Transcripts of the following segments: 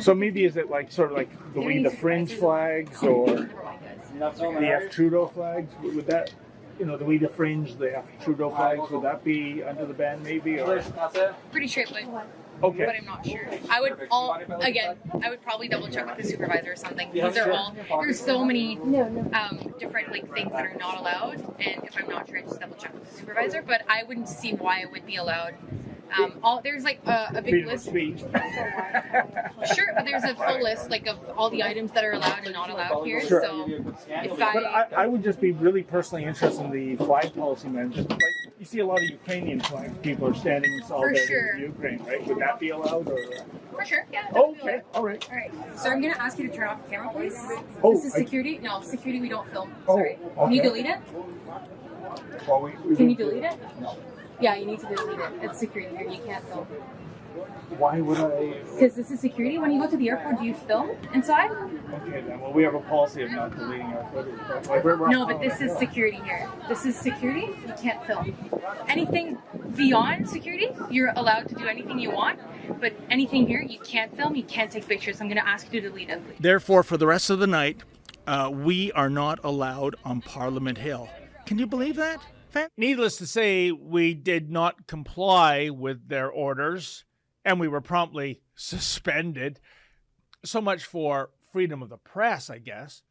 So maybe is it like sort of like the We the Fringe flags or the F Trudeau flags? Would that, the We the Fringe, the F Trudeau flags, would that be under the ban maybe? Or? Pretty sure it would. Okay. But I'm not sure. I would probably double check with the supervisor or something. These are all, there's so many different things that are not allowed, and if I'm not sure, I just double check with the supervisor, but I wouldn't see why it would be allowed. There's a big list. Sure, but there's a full list of all the items that are allowed and not allowed here. Sure. So if but I would just be really personally interested in the flag policy, man. Just you see a lot of Ukrainian flag people are standing in solidarity with Ukraine, right? Would that be allowed? Or? For sure, yeah. Okay, all right. So I'm going to ask you to turn off the camera, please. Oh, this is security. No, security we don't film. Sorry. Okay. Can you delete it? Well, Can you delete it? No. Yeah, you need to delete it. It's security here. You can't film. Why would I? Because this is security. When you go to the airport, do you film inside? Okay, then. Well, we have a policy of not deleting our footage. No, but this is security here. This is security. You can't film. Anything beyond security, you're allowed to do anything you want. But anything here, you can't film. You can't take pictures. I'm going to ask you to delete it. Therefore, for the rest of the night, we are not allowed on Parliament Hill. Can you believe that? Needless to say, we did not comply with their orders, and we were promptly suspended. So much for freedom of the press, I guess.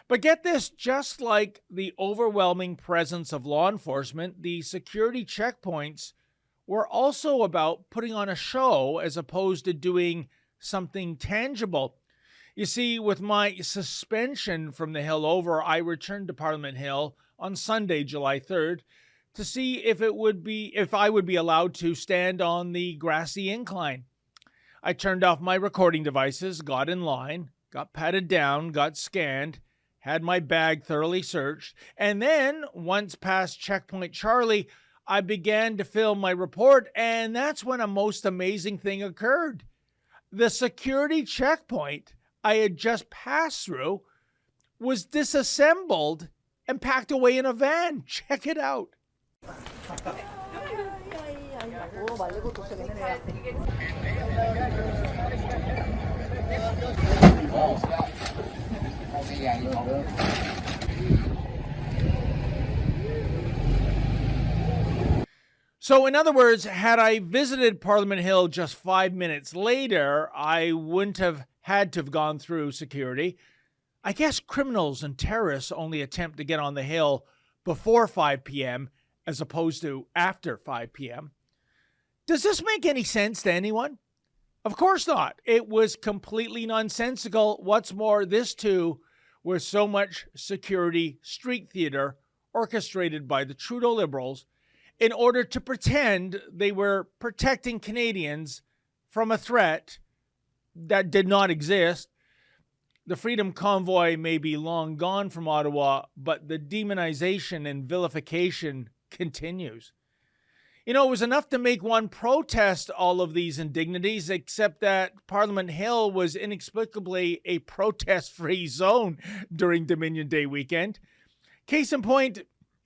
But get this, just like the overwhelming presence of law enforcement, the security checkpoints were also about putting on a show as opposed to doing something tangible. You see, with my suspension from the Hill over, I returned to Parliament Hill on Sunday, July 3rd, to see if I would be allowed to stand on the grassy incline. I turned off my recording devices, got in line, got patted down, got scanned, had my bag thoroughly searched, and then, once past Checkpoint Charlie, I began to film my report, and that's when a most amazing thing occurred. The security checkpoint I had just passed through was disassembled and packed away in a van. Check it out. So, in other words, had I visited Parliament Hill just 5 minutes later, I wouldn't have had to have gone through security. I guess criminals and terrorists only attempt to get on the Hill before 5 p.m. as opposed to after 5 p.m. Does this make any sense to anyone? Of course not. It was completely nonsensical. What's more, this too was so much security street theater orchestrated by the Trudeau Liberals in order to pretend they were protecting Canadians from a threat that did not exist. The Freedom Convoy may be long gone from Ottawa, but the demonization and vilification continues. It was enough to make one protest all of these indignities, except that Parliament Hill was inexplicably a protest-free zone during Dominion Day weekend. Case in point,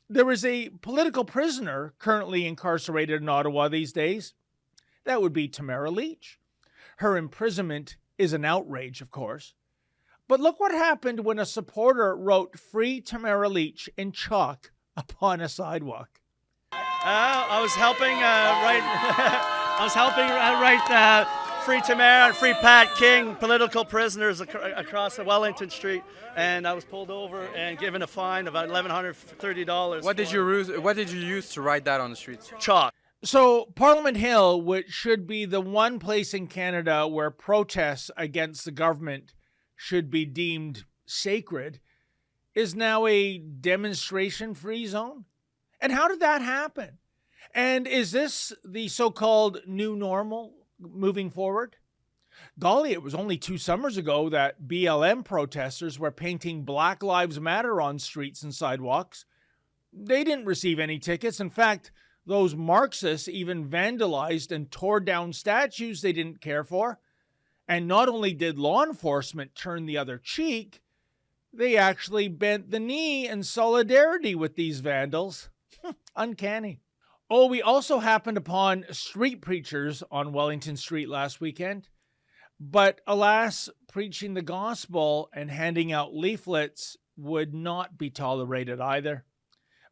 there is a political prisoner currently incarcerated in Ottawa these days. That would be Tamara Leach. Her imprisonment is an outrage, of course. But look what happened when a supporter wrote "Free Tamara Leach" in chalk upon a sidewalk. I was helping write "Free Tamara" and "Free Pat King" political prisoners across the Wellington Street, and I was pulled over and given a fine of $1,130. What did you use to write that on the streets? Chalk. So Parliament Hill, which should be the one place in Canada where protests against the government should be deemed sacred, is now a demonstration-free zone? And how did that happen? And is this the so-called new normal moving forward? Golly, it was only 2 summers ago that BLM protesters were painting Black Lives Matter on streets and sidewalks. They didn't receive any tickets. In fact, those Marxists even vandalized and tore down statues they didn't care for. And not only did law enforcement turn the other cheek, they actually bent the knee in solidarity with these vandals. Uncanny. Oh, we also happened upon street preachers on Wellington Street last weekend. But alas, preaching the gospel and handing out leaflets would not be tolerated either.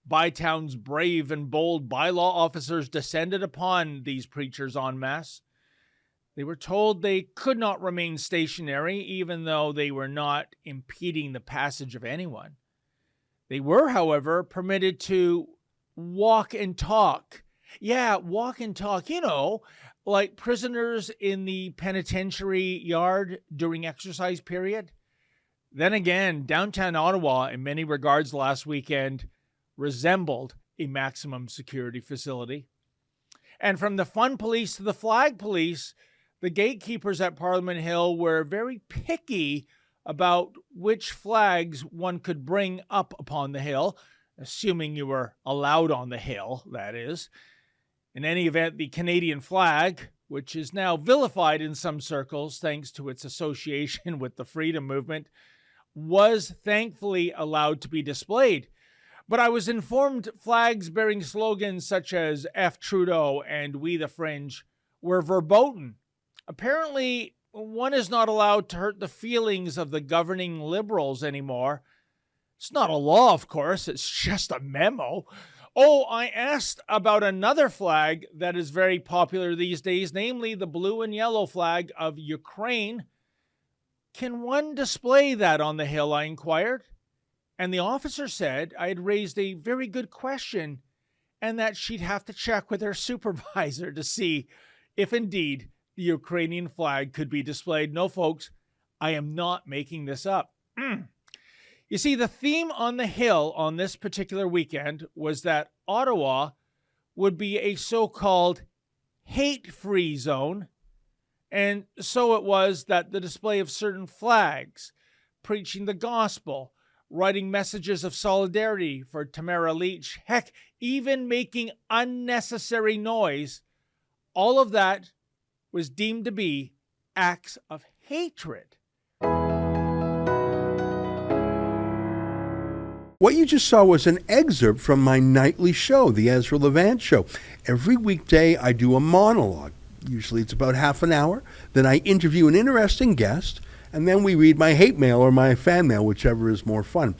Bytown's brave and bold bylaw officers descended upon these preachers en masse. They were told they could not remain stationary, even though they were not impeding the passage of anyone. They were, however, permitted to walk and talk. Yeah, walk and talk, like prisoners in the penitentiary yard during exercise period. Then again, downtown Ottawa, in many regards last weekend, resembled a maximum security facility. And from the fun police to the flag police, the gatekeepers at Parliament Hill were very picky about which flags one could bring up upon the hill, assuming you were allowed on the hill, that is. In any event, the Canadian flag, which is now vilified in some circles thanks to its association with the freedom movement, was thankfully allowed to be displayed. But I was informed flags bearing slogans such as F Trudeau and We the Fringe were verboten. Apparently, one is not allowed to hurt the feelings of the governing Liberals anymore. It's not a law, of course, it's just a memo. Oh, I asked about another flag that is very popular these days, namely the blue and yellow flag of Ukraine. Can one display that on the hill, I inquired. And the officer said I had raised a very good question and that she'd have to check with her supervisor to see if indeed the Ukrainian flag could be displayed. No, folks, I am not making this up. You see, the theme on the hill on this particular weekend was that Ottawa would be a so-called hate-free zone. And so it was that the display of certain flags, preaching the gospel, writing messages of solidarity for Tamara Leach, heck, even making unnecessary noise, all of that was deemed to be acts of hatred. What you just saw was an excerpt from my nightly show, The Ezra Levant Show. Every weekday I do a monologue. Usually it's about half an hour. Then I interview an interesting guest, and then we read my hate mail or my fan mail, whichever is more fun.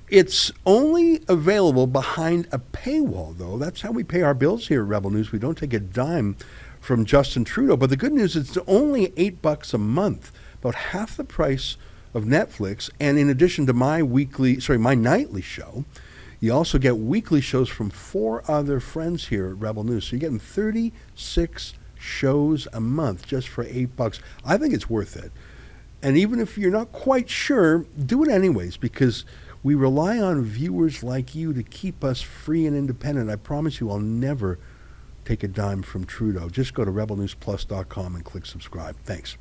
It's only available behind a paywall, though. That's how we pay our bills here at Rebel News. We don't take a dime from Justin Trudeau. But the good news is it's only $8 a month, about half the price of Netflix. And in addition to my nightly show, you also get weekly shows from 4 other friends here at Rebel News. So you're getting 36 shows a month just for $8. I think it's worth it. And even if you're not quite sure, do it anyways, because we rely on viewers like you to keep us free and independent. I promise you I'll never take a dime from Trudeau. Just go to rebelnewsplus.com and click subscribe. Thanks.